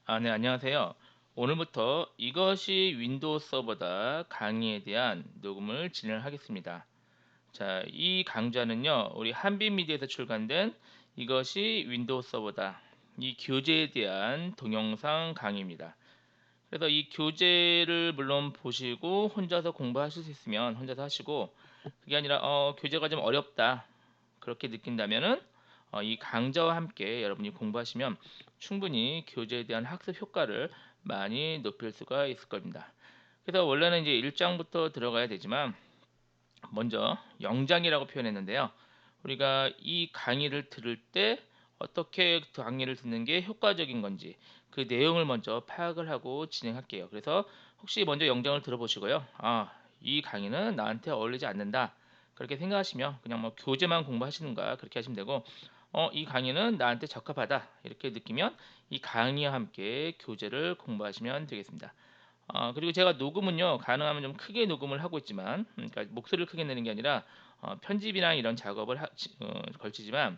네, 안녕하세요. 오늘부터 이것이 윈도우 서버다 강의에 대한 녹음을 진행하겠습니다. 자, 이 강좌는요, 우리 한빛미디어에서 출간된 이것이 윈도우 서버다. 이 교재에 대한 동영상 강의입니다. 그래서 이 교재를 물론 보시고 혼자서 공부하실 수 있으면 혼자서 하시고, 그게 아니라 교재가 좀 어렵다. 그렇게 느낀다면은 이 강좌와 함께 여러분이 공부하시면 충분히 교재에 대한 학습 효과를 많이 높일 수가 있을 겁니다. 그래서 원래는 이제 1장부터 들어가야 되지만 먼저 영장이라고 표현했는데요. 우리가 이 강의를 들을 때 어떻게 강의를 듣는 게 효과적인 건지 그 내용을 먼저 파악을 하고 진행할게요. 그래서 혹시 먼저 영장을 들어보시고요. 이 강의는 나한테 어울리지 않는다. 그렇게 생각하시면 그냥 뭐 교재만 공부하시는가 그렇게 하시면 되고 이 강의는 나한테 적합하다. 이렇게 느끼면 이 강의와 함께 교재를 공부하시면 되겠습니다. 그리고 제가 녹음은요, 가능하면 좀 크게 녹음을 하고 있지만, 그러니까 목소리를 크게 내는 게 아니라, 편집이나 이런 작업을 걸치지만,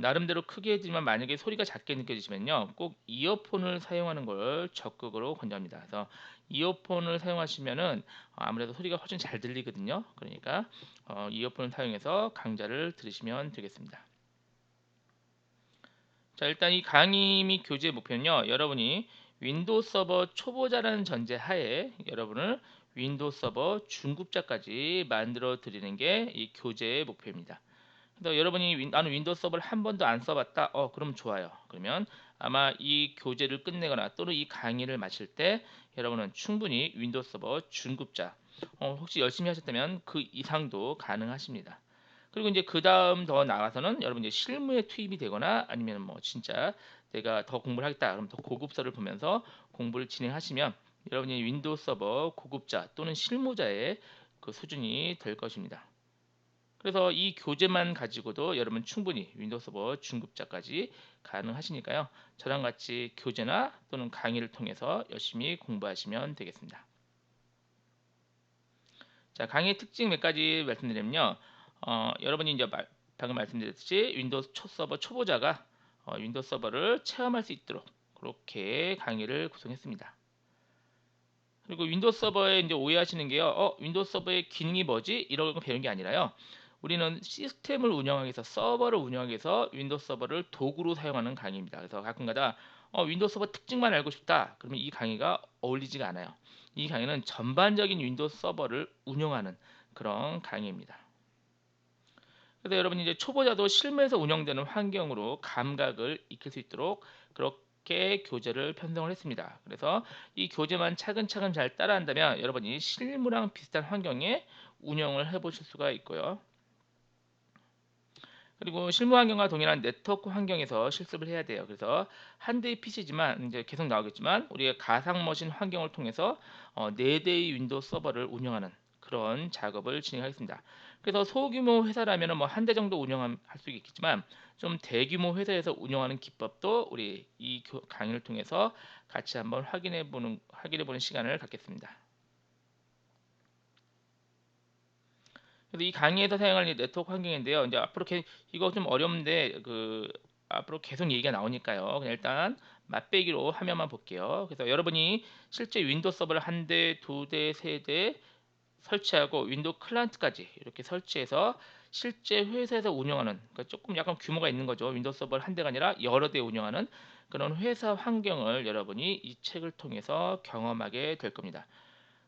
나름대로 크게 했지만 만약에 소리가 작게 느껴지시면요, 꼭 이어폰을 사용하는 걸 적극으로 권장합니다. 그래서 이어폰을 사용하시면은 아무래도 소리가 훨씬 잘 들리거든요. 그러니까, 이어폰을 사용해서 강좌를 들으시면 되겠습니다. 자, 일단 이 강의 및 교재 목표는요, 여러분이 윈도우 서버 초보자라는 전제 하에 여러분을 윈도우 서버 중급자까지 만들어 드리는 게 이 교재의 목표입니다. 그래서 여러분이 나는 윈도우 서버를 한 번도 안 써봤다. 그럼 좋아요. 그러면 아마 이 교재를 끝내거나 또는 이 강의를 마칠 때 여러분은 충분히 윈도우 서버 중급자, 혹시 열심히 하셨다면 그 이상도 가능하십니다. 그리고 이제 그 다음 더 나아가서는 여러분 이제 실무에 투입이 되거나 아니면 뭐 진짜 내가 더 공부를 하겠다 그럼 더 고급서를 보면서 공부를 진행하시면 여러분이 윈도우 서버 고급자 또는 실무자의 그 수준이 될 것입니다. 그래서 이 교재만 가지고도 여러분 충분히 윈도우 서버 중급자까지 가능하시니까요. 저랑 같이 교재나 또는 강의를 통해서 열심히 공부하시면 되겠습니다. 자, 강의 특징 몇 가지 말씀드리면요. 여러분이 이제 방금 말씀드렸듯이 윈도우 서버 초보자가 윈도우 서버를 체험할 수 있도록 그렇게 강의를 구성했습니다. 그리고 윈도우 서버에 이제 오해하시는 게요. 윈도우 서버의 기능이 뭐지? 이런 거 배우는 게 아니라요. 우리는 시스템을 운영하기 위해서 서버를 운영하기 위해서 윈도우 서버를 도구로 사용하는 강의입니다. 그래서 가끔가다 윈도우 서버 특징만 알고 싶다. 그러면 이 강의가 어울리지가 않아요. 이 강의는 전반적인 윈도우 서버를 운영하는 그런 강의입니다. 그래서 여러분이 이제 초보자도 실무에서 운영되는 환경으로 감각을 익힐 수 있도록 그렇게 교재를 편성을 했습니다. 그래서 이 교재만 차근차근 잘 따라한다면 여러분이 실무랑 비슷한 환경에 운영을 해보실 수가 있고요. 그리고 실무 환경과 동일한 네트워크 환경에서 실습을 해야 돼요. 그래서 한 대의 PC지만 이제 계속 나오겠지만 우리가 가상 머신 환경을 통해서 4대의 윈도우 서버를 운영하는 그런 작업을 진행하겠습니다. 그래서 소규모 회사라면 뭐 한 대 정도 운영할 수 있겠지만 좀 대규모 회사에서 운영하는 기법도 우리 이 강의를 통해서 같이 한번 확인해 보는 시간을 갖겠습니다. 그래서 이 강의에서 사용할 이 네트워크 환경인데요. 이제 앞으로 이거 좀 어렵는데 앞으로 계속 얘기가 나오니까요. 그냥 일단 맛배기로 화면만 볼게요. 그래서 여러분이 실제 윈도우 서버를 한 대, 두 대, 세 대 설치하고 윈도우 클라이언트까지 이렇게 설치해서 실제 회사에서 운영하는 그러니까 조금 약간 규모가 있는 거죠. 윈도우 서버를 한 대가 아니라 여러 대 운영하는 그런 회사 환경을 여러분이 이 책을 통해서 경험하게 될 겁니다.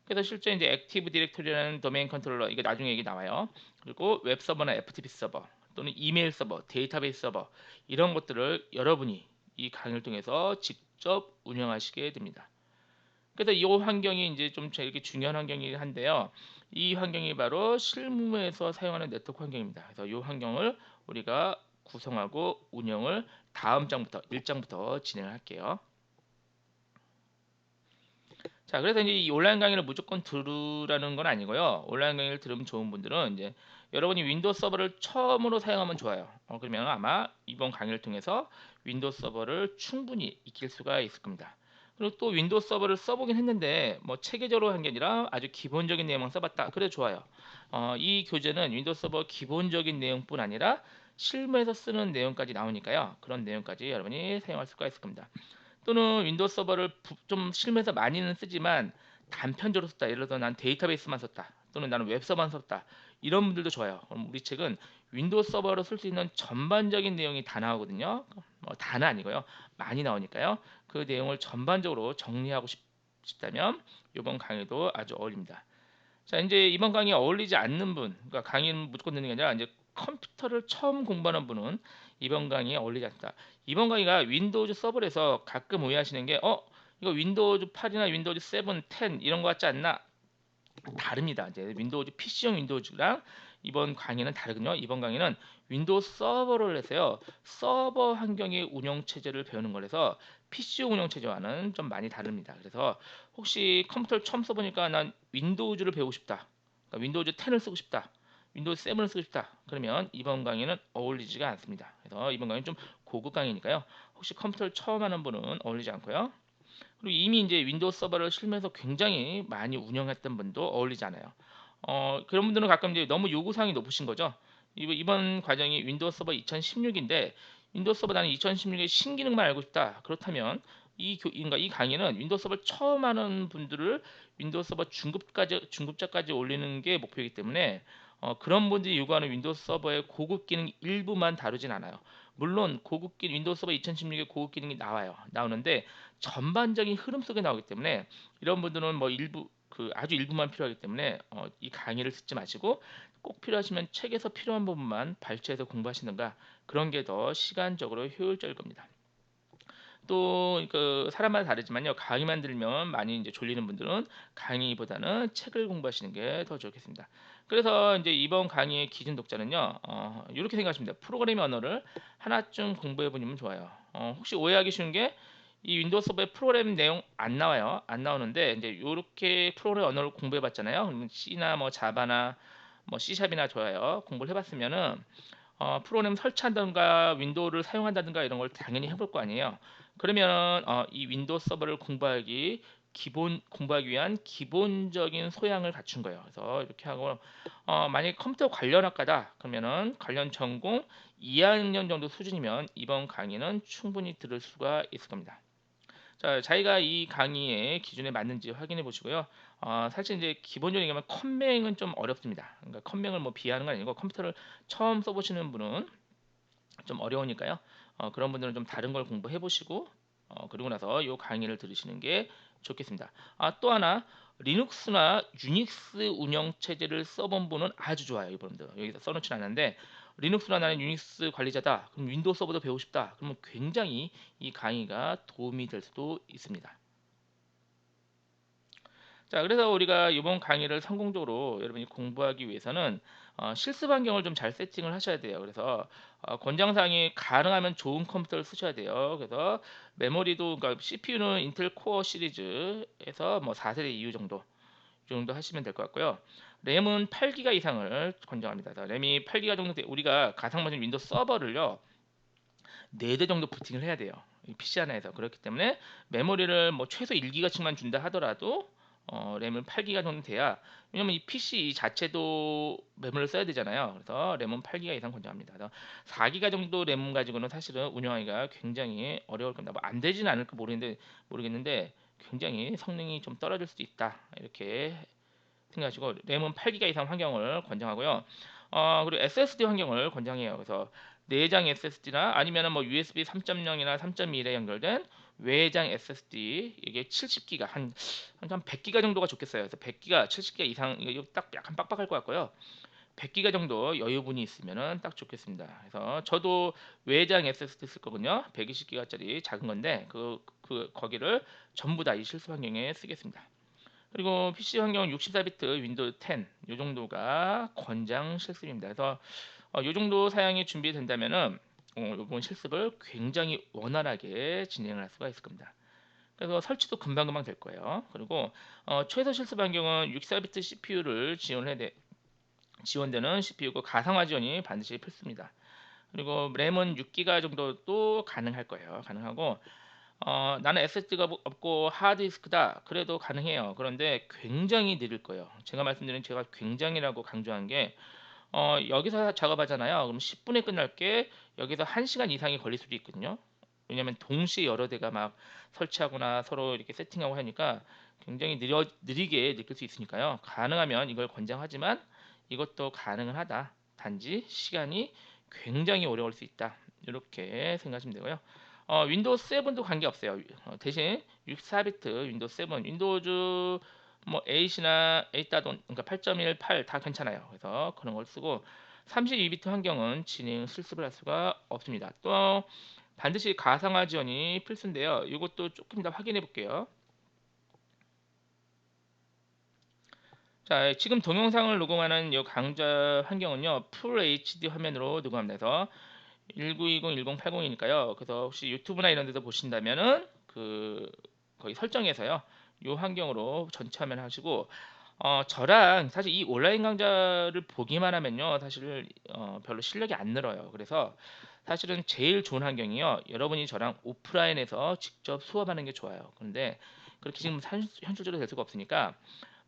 그래서 실제 이제 액티브 디렉토리라는 도메인 컨트롤러 이게 나중에 얘기 나와요. 그리고 웹 서버나 FTP 서버 또는 이메일 서버, 데이터베이스 서버 이런 것들을 여러분이 이 강의를 통해서 직접 운영하시게 됩니다. 그래서 이 환경이 이제 좀 제일 중요한 환경이긴 한데요. 이 환경이 바로 실무에서 사용하는 네트워크 환경입니다. 그래서 이 환경을 우리가 구성하고 운영을 다음 장부터 1장부터 진행을 할게요. 자, 그래서 이제 이 온라인 강의를 무조건 들으라는 건 아니고요. 온라인 강의를 들으면 좋은 분들은 이제 여러분이 윈도우 서버를 처음으로 사용하면 좋아요. 그러면 아마 이번 강의를 통해서 윈도우 서버를 충분히 익힐 수가 있을 겁니다. 그리고 또 윈도우 서버를 써보긴 했는데 뭐 체계적으로 한 게 아니라 아주 기본적인 내용만 써봤다. 그래 좋아요. 이 교재는 윈도우 서버 기본적인 내용뿐 아니라 실무에서 쓰는 내용까지 나오니까요. 그런 내용까지 여러분이 사용할 수가 있을 겁니다. 또는 윈도우 서버를 좀 실무에서 많이는 쓰지만 단편적으로 썼다. 예를 들어 난 데이터베이스만 썼다. 또는 나는 웹서버만 썼다. 이런 분들도 좋아요. 그럼 우리 책은 윈도우 서버로 쓸 수 있는 전반적인 내용이 다 나오거든요. 다는 아니고요. 많이 나오니까요. 그 내용을 전반적으로 정리하고 싶다면 이번 강의도 아주 어울립니다. 자, 이제 이번 강의에 어울리지 않는 분, 그러니까 강의는 무조건 듣는 게 아니라 이제 컴퓨터를 처음 공부하는 분은 이번 강의에 어울리지 않다. 이번 강의가 윈도우즈 서버에서 가끔 오해하시는 게, 이거 윈도우즈 8이나 윈도우즈 7, 10 이런 거 같지 않나? 다릅니다. 이제 윈도우즈 PC용 윈도우즈랑 이번 강의는 다르거든요. 이번 강의는 윈도우 서버를 해서요. 서버 환경의 운영 체제를 배우는 거라서 PC용 운영 체제와는 좀 많이 다릅니다. 그래서 혹시 컴퓨터를 처음 써보니까 난 윈도우즈를 배우고 싶다. 그러니까 윈도우즈 10을 쓰고 싶다. 윈도우즈 7을 쓰고 싶다. 그러면 이번 강의는 어울리지가 않습니다. 그래서 이번 강의는 좀 고급 강의니까요. 혹시 컴퓨터를 처음 하는 분은 어울리지 않고요. 그리고 이미 이제 윈도우 서버를 실무에서 굉장히 많이 운영했던 분도 어울리지 않아요. 그런 분들은 가끔 이제 너무 요구사항이 높으신 거죠. 이번 과정이 윈도우 서버 2016인데 윈도우 서버 나는 2016의 신기능만 알고 싶다. 그렇다면 그러니까 이 강의는 윈도우 서버 처음 하는 분들을 윈도우 서버 중급자까지 올리는 게 목표이기 때문에 그런 분들이 요구하는 윈도우 서버의 고급 기능 일부만 다루진 않아요. 물론 고급 기능 윈도우 서버 2016의 고급 기능이 나오는데 전반적인 흐름 속에 나오기 때문에 이런 분들은 뭐 일부 아주 일부만 필요하기 때문에 이 강의를 듣지 마시고 꼭 필요하시면 책에서 필요한 부분만 발췌해서 공부하시는가 그런 게 더 시간적으로 효율적일 겁니다. 또 그 사람마다 다르지만요. 강의만 들으면 많이 이제 졸리는 분들은 강의보다는 책을 공부하시는 게 더 좋겠습니다. 그래서 이제 이번 강의의 기준 독자는요. 이렇게 생각하시면 돼요. 프로그래밍 언어를 하나쯤 공부해 보시면 좋아요. 혹시 오해하기 쉬운 게 이 윈도우 서버에 프로그램 내용 안 나와요. 안 나오는데 이제 이렇게 프로그램 언어를 공부해 봤잖아요. 그러면 C나 뭐 자바나 뭐 C샵이나 좋아요. 공부를 해봤으면은 프로그램 설치한다든가 윈도우를 사용한다든가 이런 걸 당연히 해볼 거 아니에요. 그러면 이 윈도우 서버를 공부하기 위한 기본적인 소양을 갖춘 거예요. 그래서 이렇게 하고 만약에 컴퓨터 관련 학과다 그러면은 관련 전공 2학년 정도 수준이면 이번 강의는 충분히 들을 수가 있을 겁니다. 자, 자기가 이 강의의 기준에 맞는지 확인해 보시고요. 사실 이제 기본적으로 얘기하면 컴맹은 좀 어렵습니다. 그러니까 컴맹을 뭐 비하하는 건 아니고 컴퓨터를 처음 써보시는 분은 좀 어려우니까요. 그런 분들은 좀 다른 걸 공부해 보시고 그리고 나서 이 강의를 들으시는 게 좋겠습니다. 또 하나 리눅스나 유닉스 운영 체제를 써본 분은 아주 좋아요. 이분들 여기다 써놓진 않았는데 리눅스나 나는 유닉스 관리자다. 그럼 윈도우 서버도 배우고 싶다. 그러면 굉장히 이 강의가 도움이 될 수도 있습니다. 자, 그래서 우리가 이번 강의를 성공적으로 여러분이 공부하기 위해서는 실습 환경을 좀 잘 세팅을 하셔야 돼요. 그래서 권장사항이 가능하면 좋은 컴퓨터를 쓰셔야 돼요. 그래서 메모리도 그러니까 CPU는 인텔 코어 시리즈에서 뭐 4세대 이후 정도 이 정도 하시면 될 것 같고요. 램은 8기가 이상을 권장합니다. 그래서 램이 8기가 정도 우리가 가상머신 윈도우 서버를요 4대 정도 부팅을 해야 돼요. PC 하나에서. 그렇기 때문에 메모리를 뭐 최소 1기가씩만 준다 하더라도 램은 8기가 정도 돼야 왜냐면 이 PC 자체도 메모리를 써야 되잖아요. 그래서 램은 8기가 이상 권장합니다. 그래서 4기가 정도 램 가지고는 사실은 운영하기가 굉장히 어려울 겁니다. 뭐 안 되지는 않을까 모르겠는데 굉장히 성능이 좀 떨어질 수도 있다. 이렇게 생각하시고 램은 8기가 이상 환경을 권장하고요. 그리고 SSD 환경을 권장해요. 그래서 내장 SSD나 아니면은 뭐 USB 3.0이나 3.1에 연결된 외장 SSD 이게 70기가 한 100기가 정도가 좋겠어요. 그래서 100기가 70기가 이상 이거 딱 약간 빡빡할 것 같고요. 100기가 정도 여유분이 있으면은 딱 좋겠습니다. 그래서 저도 외장 SSD 쓸 거거든요. 120기가짜리 작은 건데 거기를 전부 다 이 실습 환경에 쓰겠습니다. 그리고 PC 환경은 64비트 윈도우 10 이 정도가 권장 실습입니다. 그래서 이 정도 사양이 준비된다면은 이번 실습을 굉장히 원활하게 진행을 할 수가 있을 겁니다. 그래서 설치도 금방금방 될 거예요. 그리고 최소 실습 환경은 64비트 CPU를 지원되는 CPU고 가상화 지원이 반드시 필수입니다. 그리고 램은 6기가 정도도 가능할 거예요. 가능하고 나는 SSD가 없고 하드디스크다. 그래도 가능해요. 그런데 굉장히 느릴 거예요. 제가 굉장히라고 강조한 게 여기서 작업하잖아요. 그럼 10분에 끝날 게 여기서 1시간 이상이 걸릴 수도 있거든요. 왜냐면 동시에 여러 대가 막 설치하거나 서로 이렇게 세팅하고 하니까 굉장히 느리게 느낄 수 있으니까요. 가능하면 이걸 권장하지만 이것도 가능은 하다. 단지 시간이 굉장히 오래 걸릴 수 있다. 이렇게 생각하시면 되고요. 윈도우 7도 관계없어요. 대신 64비트 윈도우 7, 윈도우즈 뭐 8이나 8. 그러니까 8.18 다 괜찮아요. 그래서 그런 걸 쓰고 32비트 환경은 진행 실습을 할 수가 없습니다. 또 반드시 가상화 지원이 필수인데요. 이것도 조금 더 확인해 볼게요. 자, 지금 동영상을 녹음하는 이 강좌 환경은요, 풀 HD 화면으로 녹음합니다. 그래서 1920, 1080이니까요. 그래서 혹시 유튜브나 이런 데서 보신다면은 거기 설정에서요, 이 환경으로 전체 화면 하시고, 저랑 사실 이 온라인 강좌를 보기만 하면요, 사실 별로 실력이 안 늘어요. 그래서 사실은 제일 좋은 환경이요, 여러분이 저랑 오프라인에서 직접 수업하는 게 좋아요. 그런데 그렇게 지금 현실적으로 될 수가 없으니까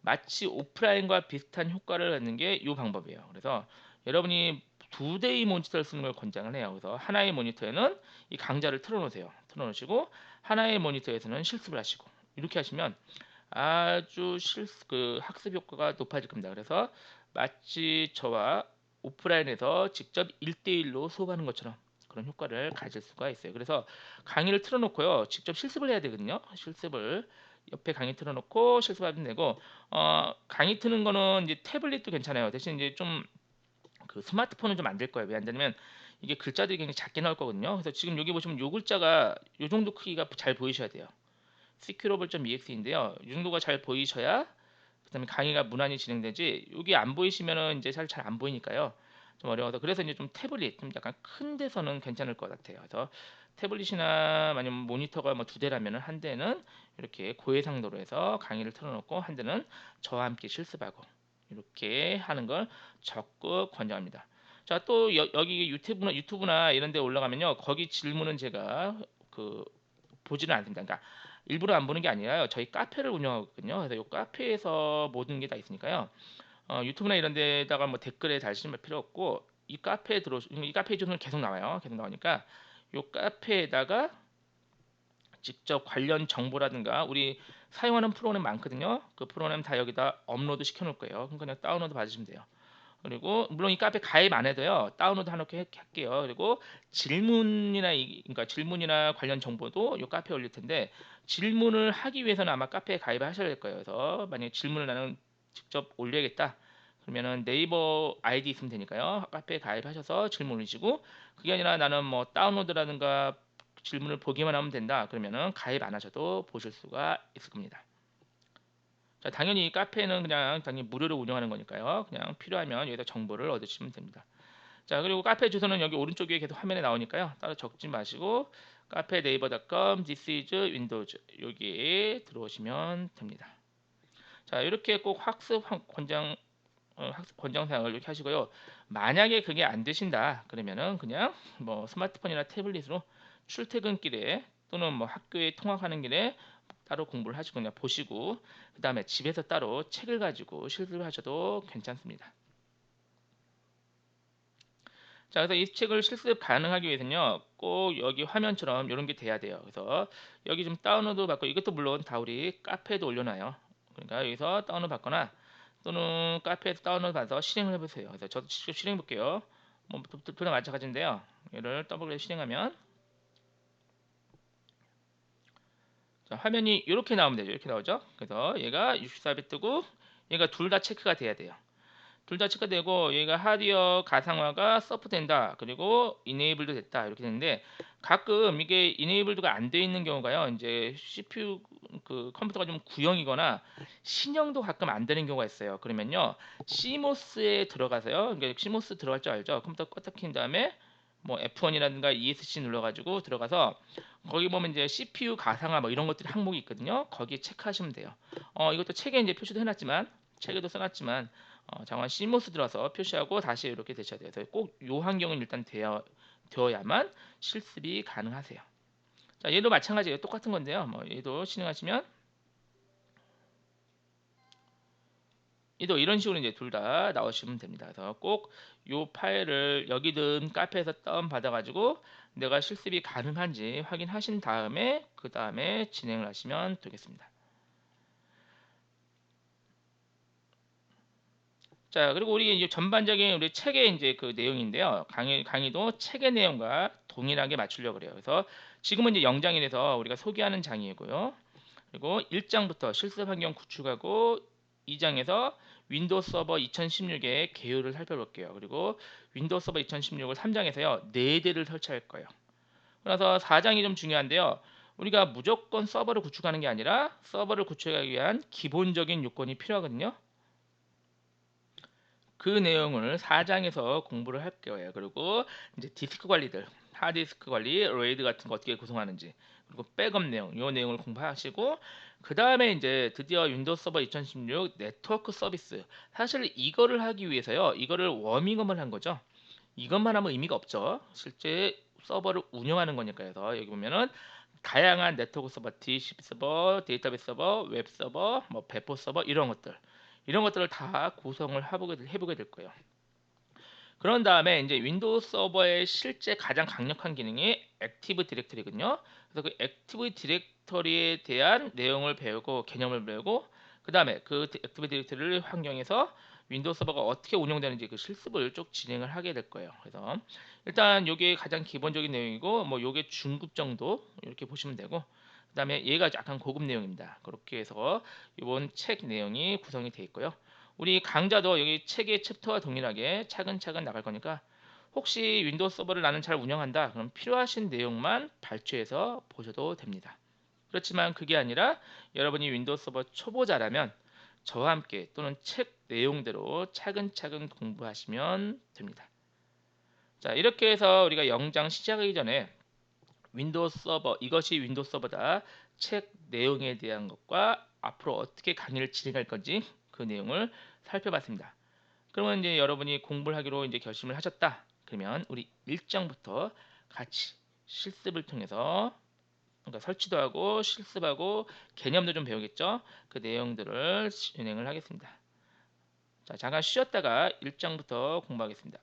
마치 오프라인과 비슷한 효과를 얻는 게 이 방법이에요. 그래서 여러분이 두 대의 모니터를 쓰는 걸 권장을 해요. 그래서 하나의 모니터에는 이 강좌를 틀어놓으세요. 틀어놓으시고 하나의 모니터에서는 실습을 하시고 이렇게 하시면 아주 학습 효과가 높아질 겁니다. 그래서 마치 저와 오프라인에서 직접 1대1로 수업하는 것처럼 그런 효과를 가질 수가 있어요. 그래서 강의를 틀어놓고요. 직접 실습을 해야 되거든요. 실습을 옆에 강의 틀어놓고 실습하면 되고 강의 트는 거는 이제 태블릿도 괜찮아요. 대신 이제 좀 스마트폰은 좀 안 될 거예요. 왜 안 되냐면 이게 글자들이 굉장히 작게 나올 거거든요. 그래서 지금 여기 보시면 요 글자가 요 정도 크기가 잘 보이셔야 돼요. secureable.ex인데요. 이 정도가 잘 보이셔야 그다음에 강의가 무난히 진행되지. 여기 안 보이시면은 이제 잘 안 보이니까요. 좀 어려워서 그래서 이제 좀 태블릿 좀 약간 큰 데서는 괜찮을 것 같아요. 그래서 태블릿이나 아니면 모니터가 뭐 두 대라면은 한 대는 이렇게 고해상도로 해서 강의를 틀어놓고 한 대는 저와 함께 실습하고 이렇게 하는 걸 적극 권장합니다. 자, 또 여기 유튜브나 이런 데 올라가면요. 거기 질문은 제가 그 보지는 않습니다. 그러니까 일부러 안 보는 게 아니라요. 저희 카페를 운영하거든요. 그래서 이 카페에서 모든 게 다 있으니까요. 유튜브나 이런 데다가 뭐 댓글에 달실 필요 없고 이 카페에 주소는 계속 나와요. 계속 나오니까 이 카페에다가 직접 관련 정보라든가 우리 사용하는 프로그램 많거든요. 그 프로그램 다 여기다 업로드 시켜 놓을 거예요. 그럼 그냥 다운로드 받으시면 돼요. 그리고 물론 이 카페 가입 안 해도요. 다운로드 해놓게 할게요. 그리고 그러니까 질문이나 관련 정보도 이 카페에 올릴 텐데 질문을 하기 위해서는 아마 카페에 가입을 하셔야 될 거예요. 그래서 만약에 질문을 나는 직접 올려야겠다. 그러면은 네이버 아이디 있으면 되니까요. 카페에 가입하셔서 질문 올리시고 그게 아니라 나는 뭐 다운로드라든가 질문을 보기만 하면 된다. 그러면은 가입 안 하셔도 보실 수가 있을 겁니다. 자, 당연히 이 카페는 그냥 당연히 무료로 운영하는 거니까요. 그냥 필요하면 여기서 정보를 얻으시면 됩니다. 자, 그리고 카페 주소는 여기 오른쪽에 계속 화면에 나오니까요. 따로 적지 마시고 카페 네이버.com this is windows 여기에 들어오시면 됩니다. 자, 이렇게 꼭 학습 권장 사항을 이렇게 하시고요. 만약에 그게 안 되신다 그러면은 그냥 뭐 스마트폰이나 태블릿으로 출퇴근길에 또는 뭐 학교에 통학하는 길에 따로 공부를 하시고 그냥 보시고 그 다음에 집에서 따로 책을 가지고 실습을 하셔도 괜찮습니다. 자, 그래서 이 책을 실습 가능하기 위해서는요, 꼭 여기 화면처럼 이런 게 돼야 돼요. 그래서 여기 좀 다운로드 받고 이것도 물론 다 우리 카페에도 올려놔요. 그러니까 여기서 다운로드 받거나 또는 카페에서 다운로드 받아서 실행을 해보세요. 그래서 저도 직접 실행 볼게요. 뭐 둘 다 마찬가지인데요. 얘를 더블 실행하면 자, 화면이 이렇게 나오면 되죠. 이렇게 나오죠. 그래서 얘가 64비트고 얘가 둘 다 체크가 돼야 돼요. 둘 다 체크되고 얘가 하드웨어 가상화가 서포트된다. 그리고 이네이블도 됐다. 이렇게 되는데 가끔 이게 이네이블드가 안 돼 있는 경우가요. 이제 CPU 컴퓨터가 좀 구형이거나 신형도 가끔 안 되는 경우가 있어요. 그러면요. CMOS에 들어가서요. 그러니까 CMOS 들어갈 줄 알죠? 컴퓨터 껐다 킨 다음에 뭐 F1이라든가 ESC 눌러가지고 들어가서 거기 보면 이제 CPU 가상화 뭐 이런 것들이 항목이 있거든요. 거기에 체크하시면 돼요. 이것도 책에 이제 표시도 해놨지만 책에도 써놨지만 장원 CMOS 들어서 표시하고 다시 이렇게 되셔야 돼요. 그래서 꼭 이 환경은 일단 되어야만 실습이 가능하세요. 자, 얘도 마찬가지예요. 똑같은 건데요. 뭐 얘도 진행하시면 얘도 이런 식으로 이제 둘 다 나오시면 됩니다. 그래서 꼭 이 파일을 여기든 카페에서 다운 받아가지고 내가 실습이 가능한지 확인하신 다음에 그 다음에 진행을 하시면 되겠습니다. 자, 그리고 우리 이제 전반적인 우리 책의 이제 그 내용인데요. 강의도 책의 내용과 동일하게 맞추려고 그래요. 그래서 지금은 이제 영장이라서 우리가 소개하는 장이고요. 그리고 1장부터 실습 환경 구축하고 2장에서 윈도우 서버 2016의 개요를 살펴볼게요. 그리고 윈도우 서버 2016을 3장에서요. 4대를 설치할 거예요. 그래서 4장이 좀 중요한데요. 우리가 무조건 서버를 구축하는 게 아니라 서버를 구축하기 위한 기본적인 요건이 필요하거든요. 그 내용을 4장에서 공부를 할 거예요. 그리고 이제 디스크 관리들, 하드디스크 관리, 레이드 같은 거 어떻게 구성하는지, 그리고 백업 내용, 이 내용을 공부하시고 그 다음에 이제 드디어 윈도우 서버 2016 네트워크 서비스. 사실 이거를 하기 위해서요. 이거를 워밍업을 한 거죠. 이것만 하면 의미가 없죠. 실제 서버를 운영하는 거니까요. 그래서 여기 보면은 다양한 네트워크 서버, DHCP 서버, 데이터베이스 서버, 웹 서버, 뭐 배포 서버 이런 것들을 다 구성을 해보게 될 거예요. 그런 다음에 이제 윈도우 서버의 실제 가장 강력한 기능이 액티브 디렉터리거든요. 그래서 그 액티브 디렉터리에 대한 내용을 배우고 개념을 배우고 그 다음에 그 액티브 디렉터리를 환경에서 윈도우 서버가 어떻게 운영되는지 그 실습을 쭉 진행을 하게 될 거예요. 그래서 일단 이게 가장 기본적인 내용이고 뭐 이게 중급 정도 이렇게 보시면 되고 그 다음에 얘가 약간 고급 내용입니다. 그렇게 해서 이번 책 내용이 구성이 되어 있고요. 우리 강좌도 여기 책의 챕터와 동일하게 차근차근 나갈 거니까 혹시 윈도우 서버를 나는 잘 운영한다. 그럼 필요하신 내용만 발췌해서 보셔도 됩니다. 그렇지만 그게 아니라 여러분이 윈도우 서버 초보자라면 저와 함께 또는 책 내용대로 차근차근 공부하시면 됩니다. 자, 이렇게 해서 우리가 영장 시작하기 전에 윈도우 서버, 이것이 윈도우 서버다. 책 내용에 대한 것과 앞으로 어떻게 강의를 진행할 건지 그 내용을 살펴봤습니다. 그러면 이제 여러분이 공부를 하기로 이제 결심을 하셨다. 그러면 우리 1장부터 같이 실습을 통해서 그러니까 설치도 하고 실습하고 개념도 좀 배우겠죠. 그 내용들을 진행을 하겠습니다. 자, 잠깐 쉬었다가 1장부터 공부하겠습니다.